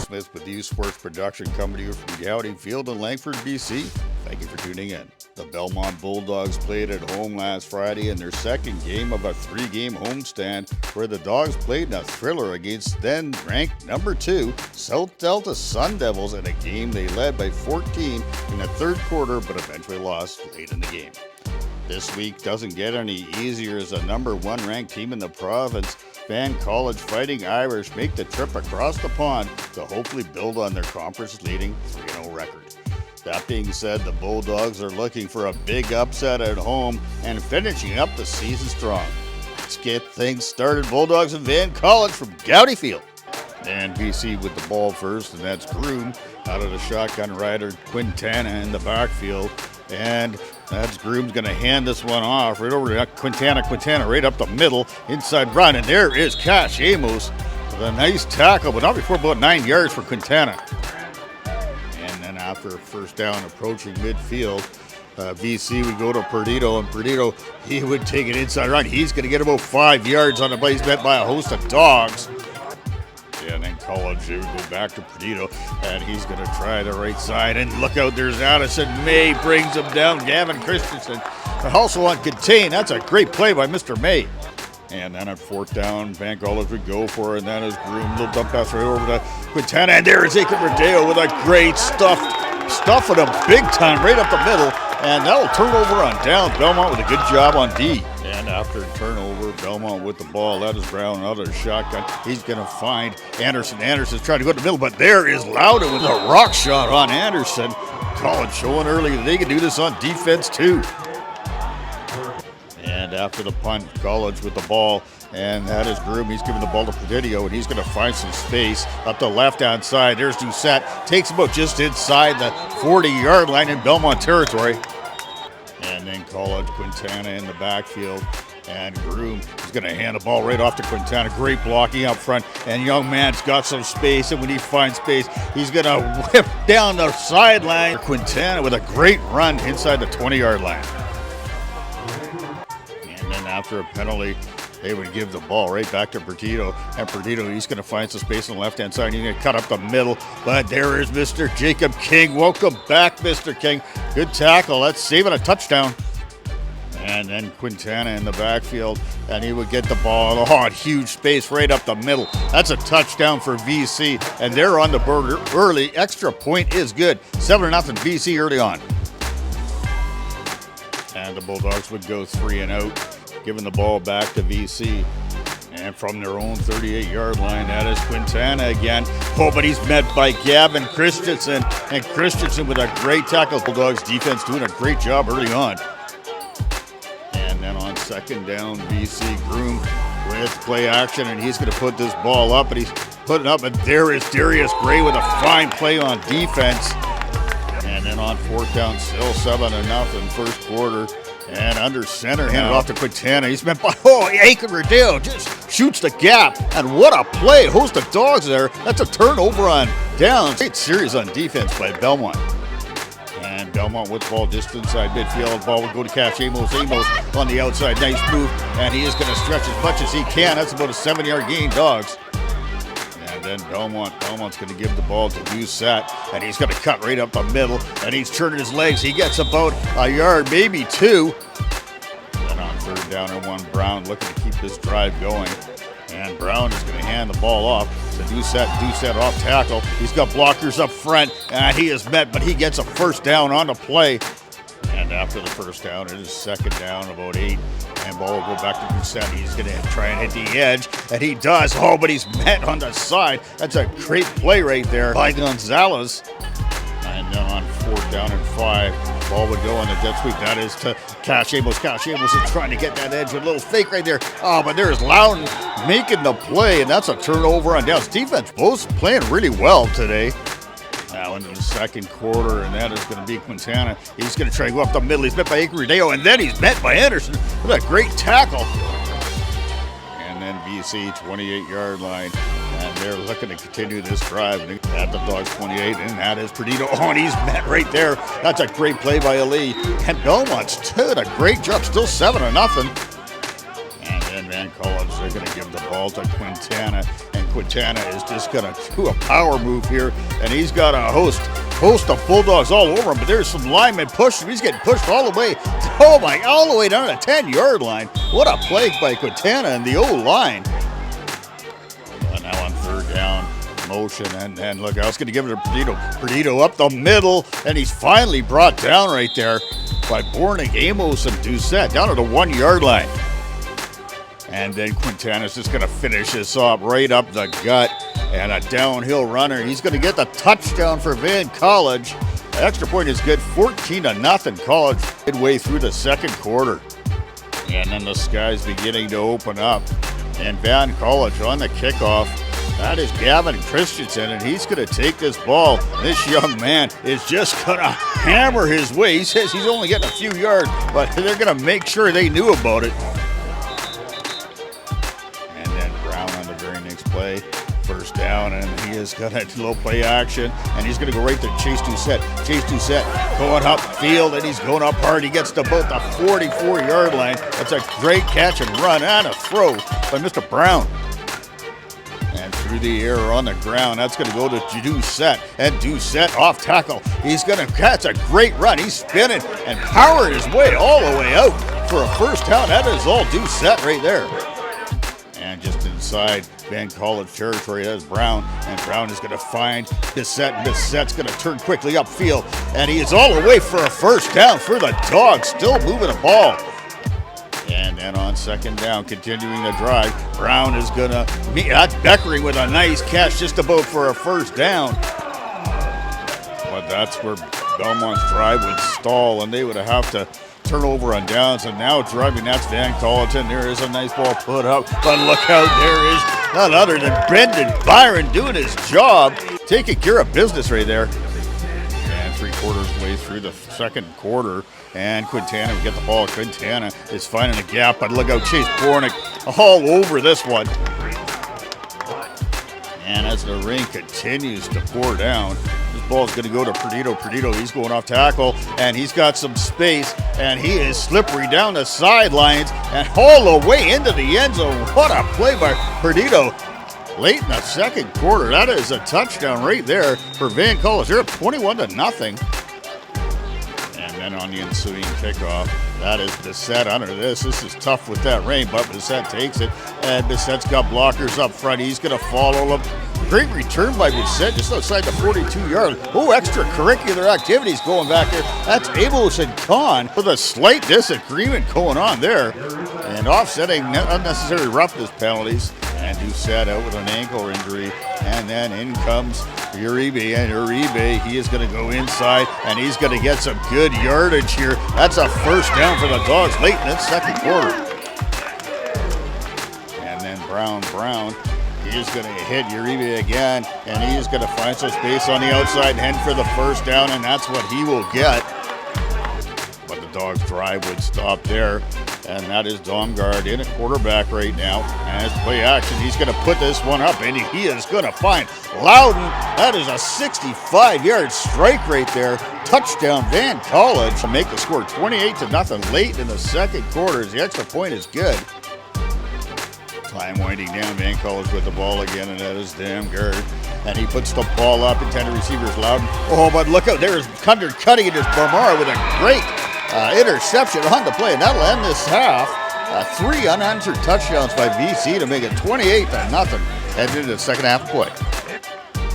Smith with U Sports Production coming to you from Goudy Field in Langford, BC. Thank you for tuning in. The Belmont Bulldogs played at home last Friday in their second game of a 3-game homestand, where the Dogs played in a thriller against then-ranked number 2 South Delta Sun Devils in a game they led by 14 in the third quarter, but eventually lost late in the game. This week doesn't get any easier as the number 1 ranked team in the province, Van College Fighting Irish, make the trip across the pond to hopefully build on their conference-leading 3-0 record. That being said, the Bulldogs are looking for a big upset at home and finishing up the season strong. Let's get things started. Bulldogs and Van College from Goudy Field. And BC with the ball first, and that's Groom out of the shotgun rider, Quintana in the backfield. And that's Groom's going to hand this one off right over to Quintana right up the middle, inside run. And there is Cash Amos with a nice tackle, but not before about 9 yards for Quintana. And then after a first down approaching midfield, BC would go to Perdido, and Perdido, he would take it inside run. He's going to get about 5 yards on the play. He's met by a host of dogs. And then College, they would go back to Perdido, and he's going to try the right side. And look out, there's Addison. May brings him down. Gavin Christensen also on contain. That's a great play by Mr. May. And then at fourth down, Van College would go for it, and that is Groom. Little dump pass right over to Quintana, and there is Aiken Rodeo with a great stuffing him big time right up the middle, and that'll turn over on down. Belmont with a good job on D. And after a turnover, Belmont with the ball. That is Brown out of the shotgun. He's going to find Anderson. Anderson's trying to go to the middle, but there is Loudon with a rock shot on Anderson. College showing early that they can do this on defense too. And after the punt, College with the ball, and that is Groom. He's giving the ball to Presidio, and he's going to find some space up the left-hand side. There's Doucette. Takes him out just inside the 40-yard line in Belmont territory. And then College, Quintana in the backfield, and Groom is going to hand the ball right off to Quintana. Great blocking up front, and young man's got some space, and when he finds space, he's going to whip down the sideline. Quintana with a great run inside the 20-yard line. And then after a penalty, they would give the ball right back to Perdido, and Perdido, he's going to find some space on the left-hand side. He's going to cut up the middle, but there is Mr. Jacob King. Welcome back, Mr. King. Good tackle. That's saving a touchdown. And then Quintana in the backfield, and he would get the ball. Oh, huge space right up the middle. That's a touchdown for VC, and they're on the board early. Extra point is good. 7-0 VC early on. And the Bulldogs would go 3 and out, giving the ball back to VC. And from their own 38-yard line, that is Quintana again. Oh, but he's met by Gavin Christensen. And Christensen with a great tackle. Bulldogs defense doing a great job early on. And then on second down, VC Groom with play action. And he's going to put this ball up. And he's putting up. And there is Darius Gray with a fine play on defense. And then on fourth down, still 7-0 first quarter. And under center, handed off to Quintana. He's met by, Aiken Rodeo just shoots the gap. And what a play. Host of dogs there. That's a turnover on downs. Great series on defense by Belmont. And Belmont with the ball just inside midfield. The ball will go to Cash Amos. Amos on the outside. Nice move. And he is going to stretch as much as he can. That's about a 7-yard gain, Dogs. And then Belmont's going to give the ball to Doucette, and he's going to cut right up the middle, and he's turning his legs. He gets about a yard, maybe 2. Then on third down and 1, Brown looking to keep this drive going. And Brown is going to hand the ball off to Doucette. Doucette off tackle. He's got blockers up front, and he is met, but he gets a first down on the play. And after the first down, it is second down, about 8. And ball will go back to Doucette. He's going to try and hit the edge, and he does. Oh, but he's met on the side. That's a great play right there by Gonzalez. And then on fourth down and 5, ball would go on the jet sweep. That is to Cash Amos. Cash Amos is trying to get that edge with a little fake right there. Oh, but there's Loudon making the play, and that's a turnover on downs. Defense both playing really well today. Now into the second quarter, and that is going to be Quintana. He's going to try to go up the middle. He's met by Aiken Rodeo, and then he's met by Anderson. What a great tackle. And then VC, 28-yard line. And they're looking to continue this drive. At the Dogs 28, and that is Perdido. Oh, and he's met right there. That's a great play by Ali. And Belmont's did a great job. Still 7-0. And then Van College, they're going to give the ball to Quintana. And Quintana is just going to do a power move here, and he's got a host of Bulldogs all over him, but there's some linemen pushing him. He's getting pushed all the way, all the way down to the 10-yard line. What a play by Quintana and the O-line. Now on third down, motion, and look, I was going to give it to Perdido. Perdido up the middle, and he's finally brought down right there by Bornick, Amos, and Doucette down to the 1-yard line. And then Quintana's just going to finish this off right up the gut, and a downhill runner. He's going to get the touchdown for Van College. The extra point is good, 14-0 College midway through the second quarter. And then the sky's beginning to open up. And Van College on the kickoff. That is Gavin Christensen, and he's going to take this ball. This young man is just going to hammer his way. He says he's only getting a few yards, but they're going to make sure they knew about it. And then Brown on the very next play. First down, and he is going to low play action, and he's going to go right to Chase Doucette. Chase Doucette going up field, and he's going up hard. He gets to about the 44-yard line. That's a great catch and run and a throw by Mr. Brown. And through the air on the ground, that's going to go to Doucette, and Doucette off tackle. He's going to catch a great run. He's spinning and powering his way all the way out for a first down. That is all Doucette right there. And just inside Van College territory, that is Brown. And Brown is going to find Bissett. And Bissett's going to turn quickly upfield. And he is all the way for a first down for the Dogs, still moving the ball. And then on second down, continuing the drive, Brown is going to meet. That's Beckering with a nice catch just about for a first down. But that's where Belmont's drive would stall, and they would have to turnover on downs, and now driving, that's Van College, and there is a nice ball put up, but look out, there is none other than Brendan Byron doing his job, taking care of business right there. And 3/4 way through the second quarter, and Quintana, we get the ball. Quintana is finding a gap, but look out, Chase Bornick all over this one. And as the rain continues to pour down, this ball is going to go to Perdido. Perdido, he's going off tackle, and he's got some space, and he is slippery down the sidelines and all the way into the end zone. What a play by Perdido late in the second quarter. That is a touchdown right there for Van College. They're up 21-0. And then on the ensuing kickoff, that is Bissett under this. This is tough with that rain, but Bissett takes it. And Bissett's got blockers up front. He's going to follow them. Great return by Bissett just outside the 42-yard. Oh, extracurricular activities going back there. That's Amos and Kahn with a slight disagreement going on there. And offsetting unnecessary roughness penalties. And Doucette out with an ankle injury. And then in comes Uribe. And Uribe, he is going to go inside, and he's going to get some good yardage here. That's a first down for the Dogs late in the second quarter. And then Brown, he is going to hit Uribe again, and he is going to find some space on the outside and head for the first down, and that's what he will get. But the Dogs drive would stop there. And that is Domgaard in at quarterback right now. And as play action, he's going to put this one up, and he is going to find Loudon. That is a 65-yard strike right there. Touchdown, Van College to make the score 28-0 late in the second quarter. The extra point is good. Time winding down, Van College with the ball again, and that is Domgaard. And he puts the ball up, intended receivers Loudon. Oh, but look out, there's Cunder cutting it as Bamara with a great interception on the play, and that'll end this half. 3 unanswered touchdowns by BC to make it 28-0 heading into the second half play.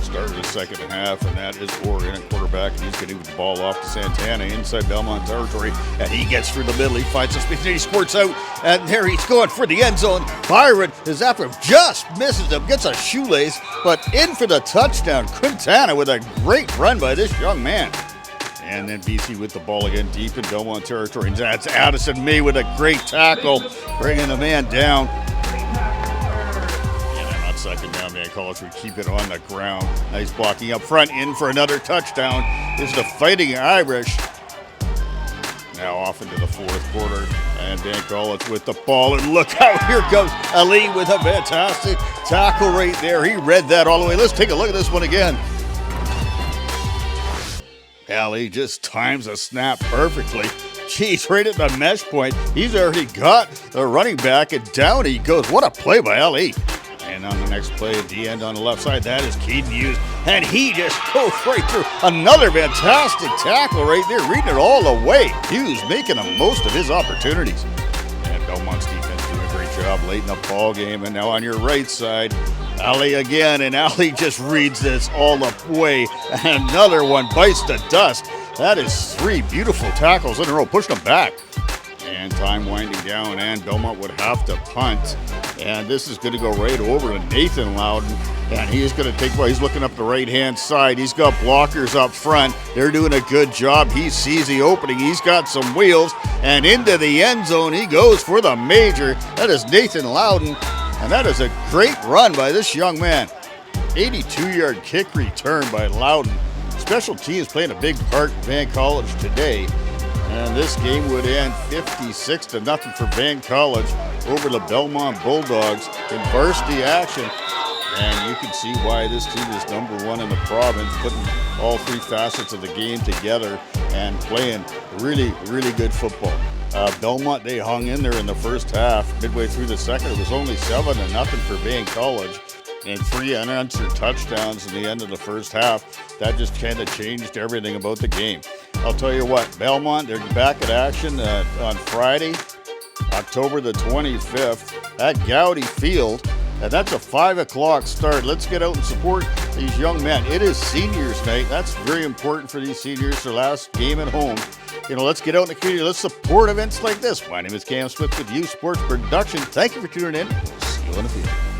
Start of the second half, and that is Oregon at quarterback, and he's getting the ball off to Santana inside Belmont territory, and he gets through the middle. He finds some space, and he squirts out, and there he's going for the end zone. Byron is after him, just misses him, gets a shoelace, but in for the touchdown. Quintana with a great run by this young man. And then BC with the ball again deep in Belmont territory. And that's Addison May with a great tackle, bringing the man down. And then on second down, Van College would keep it on the ground. Nice blocking up front, in for another touchdown. This is the Fighting Irish. Now off into the fourth quarter. And Van College with the ball. And look out, here comes Ali with a fantastic tackle right there. He read that all the way. Let's take a look at this one again. Ali just times a snap perfectly. Jeez, right at the mesh point. He's already got the running back, and down he goes. What a play by Ali. And on the next play at the end on the left side, that is Caden Hughes. And he just goes right through. Another fantastic tackle right there, reading it all the way. Hughes making the most of his opportunities. And Belmont's defense doing a great job late in the ball game. And now on your right side, Ali again. And Ali just reads this all the way. And another one bites the dust. That is 3 beautiful tackles in a row, pushing them back. And time winding down, and Belmont would have to punt. And this is going to go right over to Nathan Loudon. And he's going to take, well, he's looking up the right-hand side. He's got blockers up front. They're doing a good job. He sees the opening. He's got some wheels. And into the end zone he goes for the major. That is Nathan Loudon. And that is a great run by this young man. 82-yard kick return by Loudon. Special teams playing a big part in Van College today. And this game would end 56-0 for Van College over the Belmont Bulldogs in varsity action. And you can see why this team is #1 in the province, putting all 3 facets of the game together and playing really, really good football. Belmont, they hung in there in the first half. Midway through the second, it was only 7-0 for Van College. And 3 unanswered touchdowns in the end of the first half. That just kind of changed everything about the game. I'll tell you what, Belmont, they're back at action on Friday, October the 25th at Goudy Field. And that's a 5 o'clock start. Let's get out and support these young men. It is seniors night. That's very important for these seniors, their last game at home. You know, let's get out in the community. Let's support events like this. My name is Cam Smith with U Sports Production. Thank you for tuning in. See you on the field.